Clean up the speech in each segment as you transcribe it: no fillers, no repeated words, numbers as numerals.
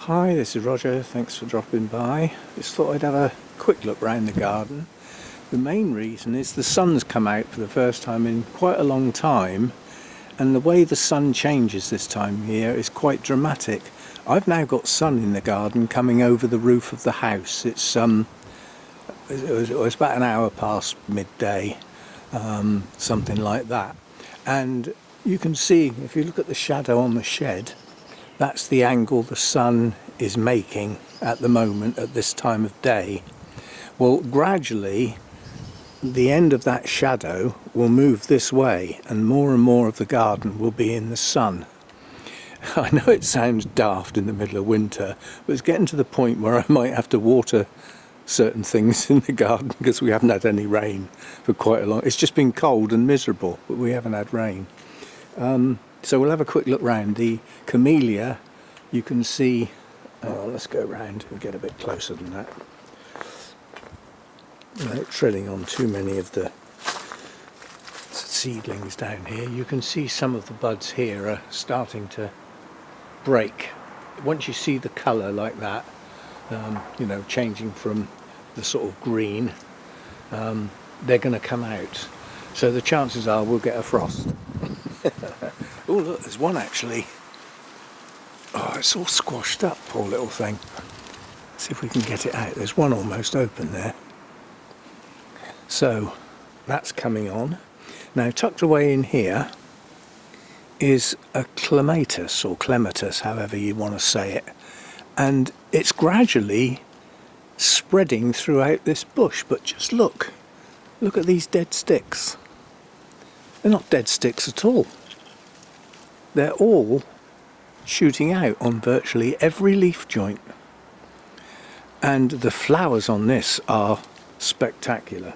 Hi, this is Roger, thanks for dropping by. Just thought I'd have a quick look round the garden. The main reason is the sun's come out for the first time in quite a long time, and the way the sun changes this time of year is quite dramatic. I've now got sun in the garden coming over the roof of the house. It was about an hour past midday, something like that. And you can see, if you look at the shadow on the shed, that's the angle the sun is making at the moment at this time of day. Well, gradually the end of that shadow will move this way and more of the garden will be in the sun. I know it sounds daft in the middle of winter, but it's getting to the point where I might have to water certain things in the garden because we haven't had any rain for quite a long. It's just been cold and miserable, but we haven't had rain. So we'll have a quick look round. The camellia, you can see, let's go round and get a bit closer than that. Without treading on too many of the seedlings down here, you can see some of the buds here are starting to break. Once you see the colour like that, changing from the sort of green, they're going to come out. So the chances are we'll get a frost. Oh look, there's one actually. Oh, it's all squashed up, poor little thing. Let's see if we can get it out. There's one almost open there. So that's coming on. Now tucked away in here is a clematis, or clematis, however you want to say it. And it's gradually spreading throughout this bush, but just look at these dead sticks. They're not dead sticks at all. They're all shooting out on virtually every leaf joint. And the flowers on this are spectacular.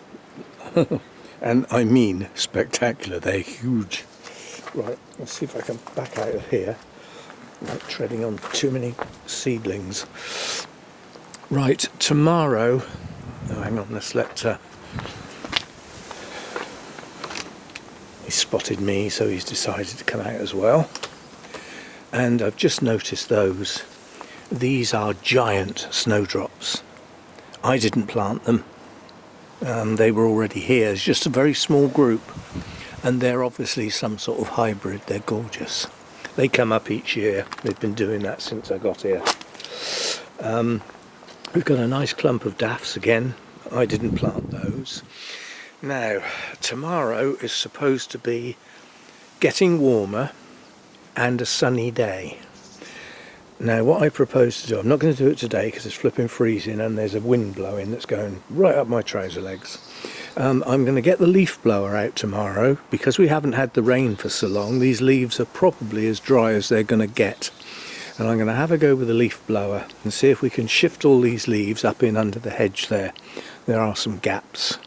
And I mean spectacular, they're huge. Right, let's see if I can back out of here without treading on too many seedlings. Right, tomorrow, hang on, let's let he spotted me, so he's decided to come out as well. And I've just noticed those. These are giant snowdrops. I didn't plant them. They were already here. It's just a very small group. And they're obviously some sort of hybrid. They're gorgeous. They come up each year. They've been doing that since I got here. We've got a nice clump of daffs again. I didn't plant those. Now, tomorrow is supposed to be getting warmer and a sunny day. Now, what I propose to do, I'm not going to do it today because it's flipping freezing and there's a wind blowing that's going right up my trouser legs. I'm going to get the leaf blower out tomorrow because we haven't had the rain for so long. These leaves are probably as dry as they're going to get. And I'm going to have a go with the leaf blower and see if we can shift all these leaves up in under the hedge there. There are some gaps.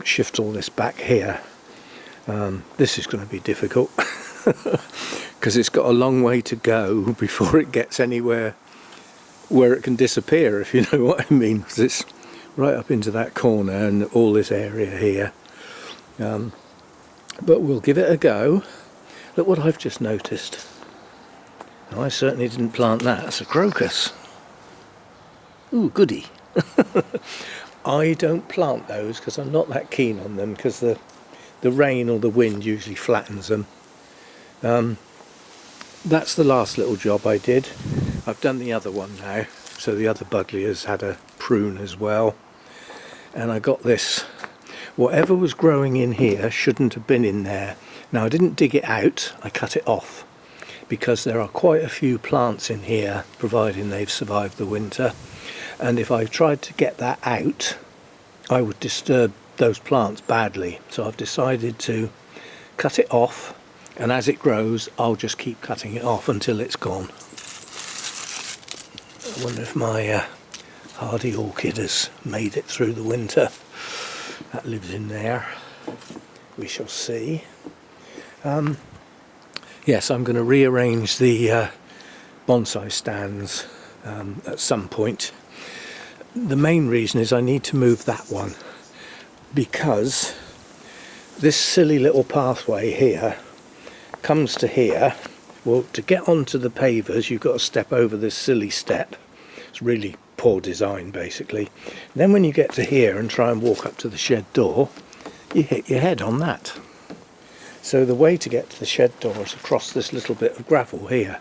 Shift all this back here. This is going to be difficult because it's got a long way to go before it gets anywhere where it can disappear, if you know what I mean, because it's right up into that corner and all this area here. But we'll give it a go. Look what I've just noticed. Now, I certainly didn't plant that. It's a crocus. Ooh, goody. I don't plant those because I'm not that keen on them because the rain or the wind usually flattens them. That's the last little job I did. I've done the other one now, so the other buddleia's had a prune as well. And I got this. Whatever was growing in here shouldn't have been in there. Now, I didn't dig it out, I cut it off because there are quite a few plants in here, providing they've survived the winter. And if I tried to get that out, I would disturb those plants badly. So I've decided to cut it off, and as it grows, I'll just keep cutting it off until it's gone. I wonder if my hardy orchid has made it through the winter. That lives in there. We shall see. Yes, I'm going to rearrange the bonsai stands at some point. The main reason is I need to move that one because this silly little pathway here comes to here Well, to get onto the pavers, you've got to step over this silly step. It's really poor design, basically. Then when you get to here and try and walk up to the shed door, you hit your head on that. So the way to get to the shed door is across this little bit of gravel here.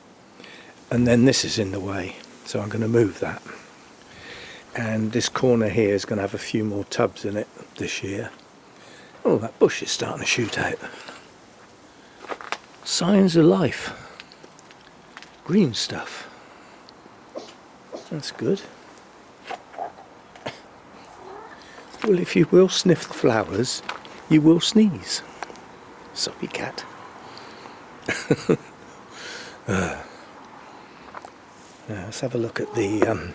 And then this is in the way, so I'm going to move that. And this corner here is going to have a few more tubs in it this year. Oh, that bush is starting to shoot out. Signs of life. Green stuff. That's good. Well, if you will sniff the flowers, you will sneeze. Soppy cat. Now, let's have a look at the...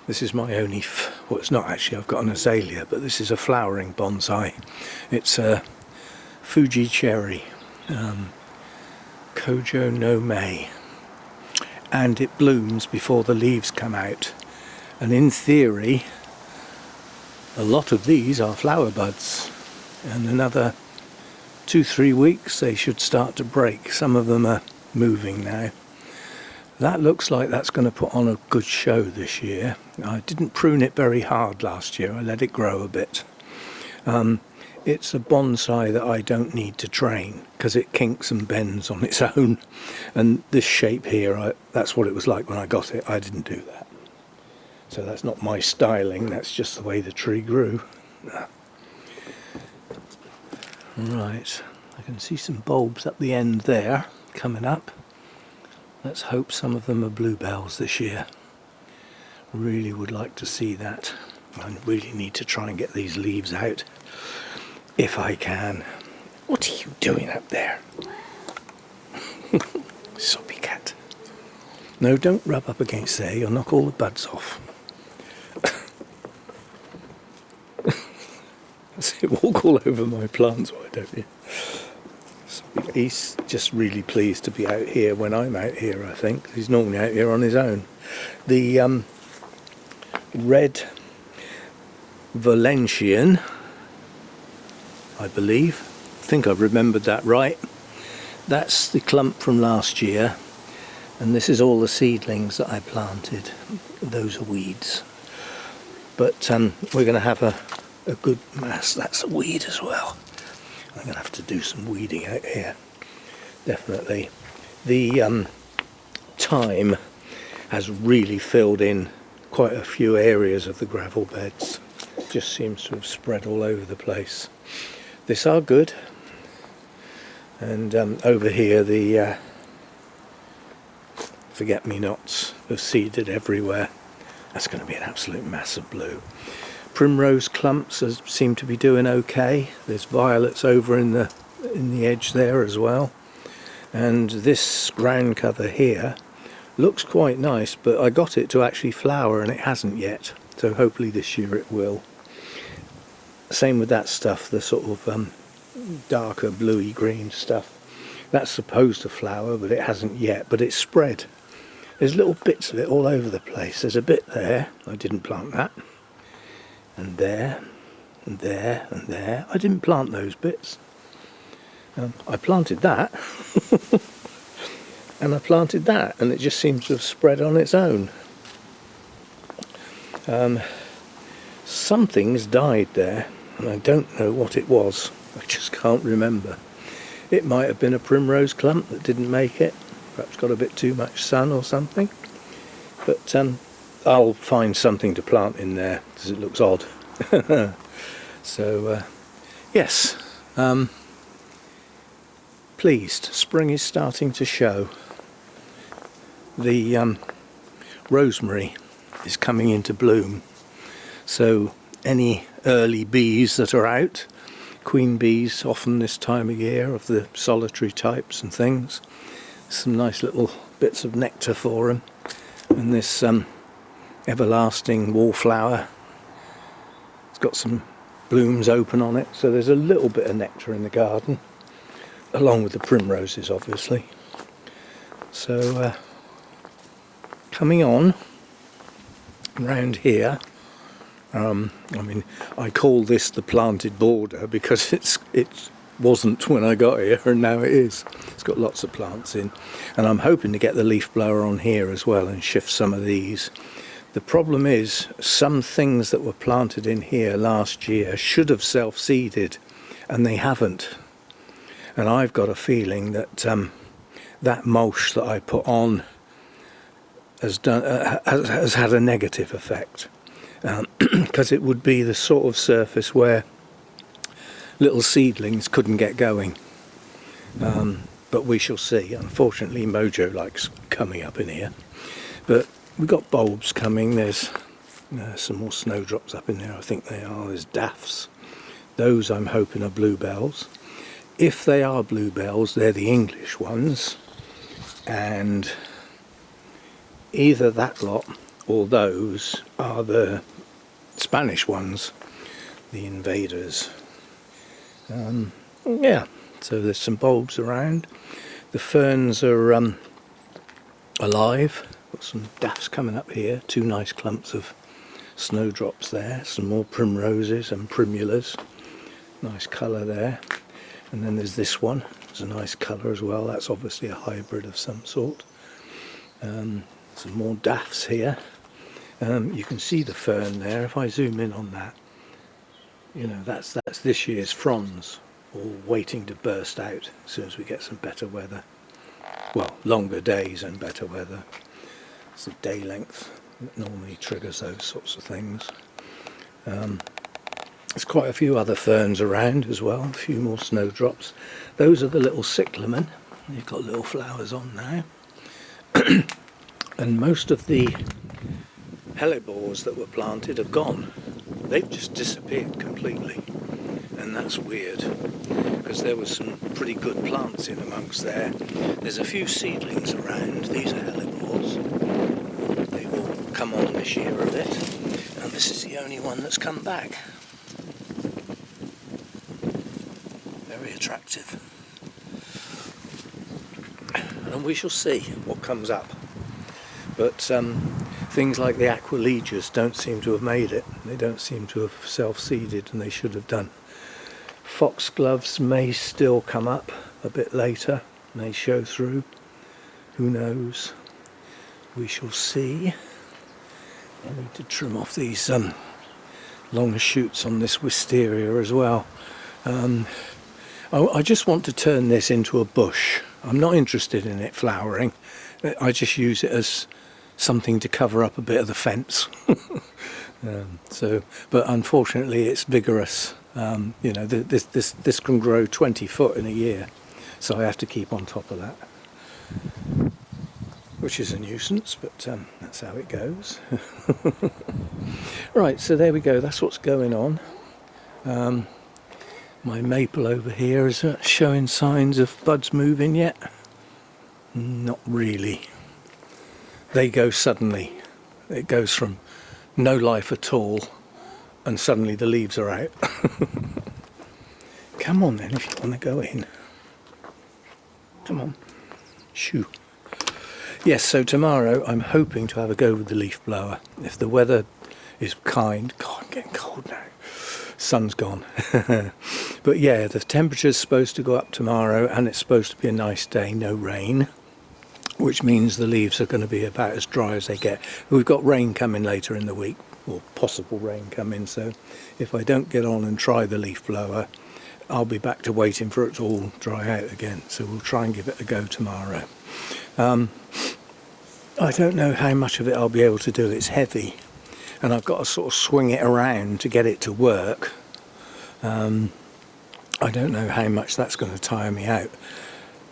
this is my only... well, it's not actually, I've got an azalea, but this is a flowering bonsai. It's a Fuji cherry. Mojo no May, and it blooms before the leaves come out, and in theory a lot of these are flower buds, and another 2-3 weeks they should start to break. Some of them are moving now. That looks like that's going to put on a good show this year. I didn't prune it very hard last year, I let it grow a bit. It's a bonsai that I don't need to train because it kinks and bends on its own, and this shape here, that's what it was like when I got it. I didn't do that, so that's not my styling, that's just the way the tree grew. Right, I can see some bulbs at the end there coming up. Let's hope some of them are bluebells this year. Really would like to see that. I really need to try and get these leaves out if I can. What are you doing up there? Soppy cat. No, don't rub up against there, you'll knock all the buds off. See, walk all over my plants, why don't you? He's just really pleased to be out here when I'm out here, I think. He's normally out here on his own. The red Valencian, I believe. I think I've remembered that right. That's the clump from last year, and this is all the seedlings that I planted. Those are weeds. But we're going to have a good mass. That's a weed as well. I'm going to have to do some weeding out here. Definitely. The thyme has really filled in quite a few areas of the gravel beds. It just seems to have spread all over the place. This are good, and over here the forget-me-nots have seeded everywhere. That's going to be an absolute mass of blue. Primrose clumps seem to be doing okay. There's violets over in the edge there as well, and this ground cover here looks quite nice, but I got it to actually flower and it hasn't yet, so hopefully this year it will. Same with that stuff, the sort of darker bluey green stuff. That's supposed to flower, but it hasn't yet, but it's spread. There's little bits of it all over the place. There's a bit there, I didn't plant that. And there, and there, and there. I didn't plant those bits. I planted that. And I planted that, and it just seems to have spread on its own. Something's died there, and I don't know what it was. I just can't remember. It might have been a primrose clump that didn't make it. Perhaps got a bit too much sun or something. But I'll find something to plant in there because it looks odd. So, yes. Pleased. Spring is starting to show. The rosemary is coming into bloom. So any early bees that are out, queen bees often this time of year of the solitary types and things, some nice little bits of nectar for them. And this everlasting wallflower, it's got some blooms open on it, so there's a little bit of nectar in the garden, along with the primroses obviously. So coming on round here, I mean, I call this the planted border because it's wasn't when I got here, and now it is. It's got lots of plants in, and I'm hoping to get the leaf blower on here as well and shift some of these. The problem is some things that were planted in here last year should have self-seeded, and they haven't. And I've got a feeling that that mulch that I put on has had a negative effect, because it would be the sort of surface where little seedlings couldn't get going. But we shall see. Unfortunately, Mojo likes coming up in here. But we've got bulbs coming. There's some more snowdrops up in there. I think they are. There's daffs. Those I'm hoping are bluebells. If they are bluebells, they're the English ones. And either that lot or those are the Spanish ones, the invaders. Yeah, so there's some bulbs around. The ferns are alive. Got some daffs coming up here, 2 nice clumps of snowdrops there, some more primroses and primulas. Nice colour there. And then there's this one. It's a nice colour as well. That's obviously a hybrid of some sort. Some more daffs here. You can see the fern there. If I zoom in on that, you know, that's this year's fronds, all waiting to burst out as soon as we get some better weather. Well, longer days and better weather. It's the day length that normally triggers those sorts of things. There's quite a few other ferns around as well, a few more snowdrops. Those are the little cyclamen. They've got little flowers on now. And most of the hellebores that were planted have gone. They've just disappeared completely. And that's weird, because there was some pretty good plants in amongst there. There's a few seedlings around. These are hellebores. They've all come on this year a bit. And this is the only one that's come back. Very attractive. And we shall see what comes up. But things like the Aquilegias don't seem to have made it. They don't seem to have self-seeded, and they should have done. Foxgloves may still come up a bit later, may show through. Who knows? We shall see. I need to trim off these long shoots on this wisteria as well. I just want to turn this into a bush. I'm not interested in it flowering. I just use it as something to cover up a bit of the fence. But unfortunately it's vigorous. You know, this can grow 20 foot in a year, so I have to keep on top of that, which is a nuisance, but that's how it goes. Right, so there we go. That's what's going on. My maple over here is showing signs of buds moving yet. Not really. They go suddenly. It goes from no life at all, and suddenly the leaves are out. Come on then, if you want to go in. Come on. Shoo. Yes, so tomorrow I'm hoping to have a go with the leaf blower. If the weather is kind. God, I'm getting cold now. Sun's gone. But yeah, the temperature's supposed to go up tomorrow, and it's supposed to be a nice day, no rain, which means the leaves are going to be about as dry as they get. We've got rain coming later in the week, or possible rain coming, so if I don't get on and try the leaf blower, I'll be back to waiting for it to all dry out again. So we'll try and give it a go tomorrow. I don't know how much of it I'll be able to do. It's heavy, and I've got to sort of swing it around to get it to work. I don't know how much that's going to tire me out.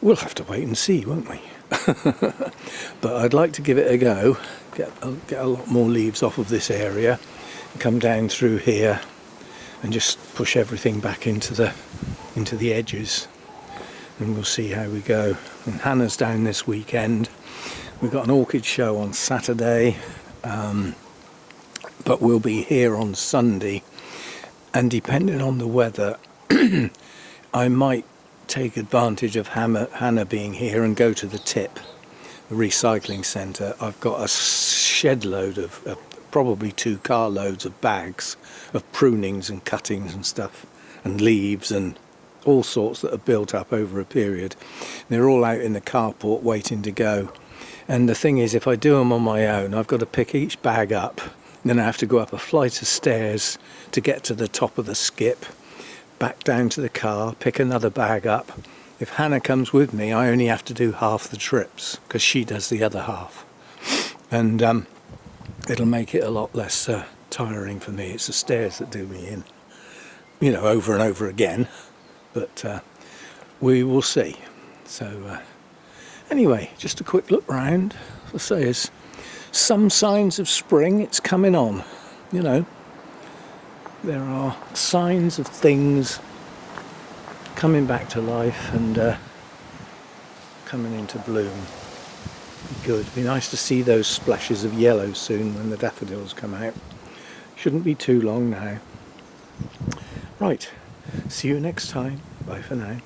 We'll have to wait and see, won't we? But I'd like to give it a go, get a lot more leaves off of this area, come down through here and just push everything back into the edges, and we'll see how we go. And Hannah's down this weekend. We've got an orchid show on Saturday, but we'll be here on Sunday, and depending on the weather I might take advantage of Hannah being here and go to the tip, the recycling centre. I've got a shed load of probably 2 carloads of bags of prunings and cuttings and stuff, and leaves and all sorts that are built up over a period. They're all out in the carport waiting to go. And the thing is, if I do them on my own, I've got to pick each bag up. Then I have to go up a flight of stairs to get to the top of the skip, back down to the car, pick another bag up. If Hannah comes with me, I only have to do half the trips because she does the other half. And it'll make it a lot less tiring for me. It's the stairs that do me in, over and over again. But we will see. So anyway, just a quick look round. As I say, there's some signs of spring. It's coming on. There are signs of things coming back to life and coming into bloom. Good. Be nice to see those splashes of yellow soon when the daffodils come out. Shouldn't be too long now. Right. See you next time. Bye for now.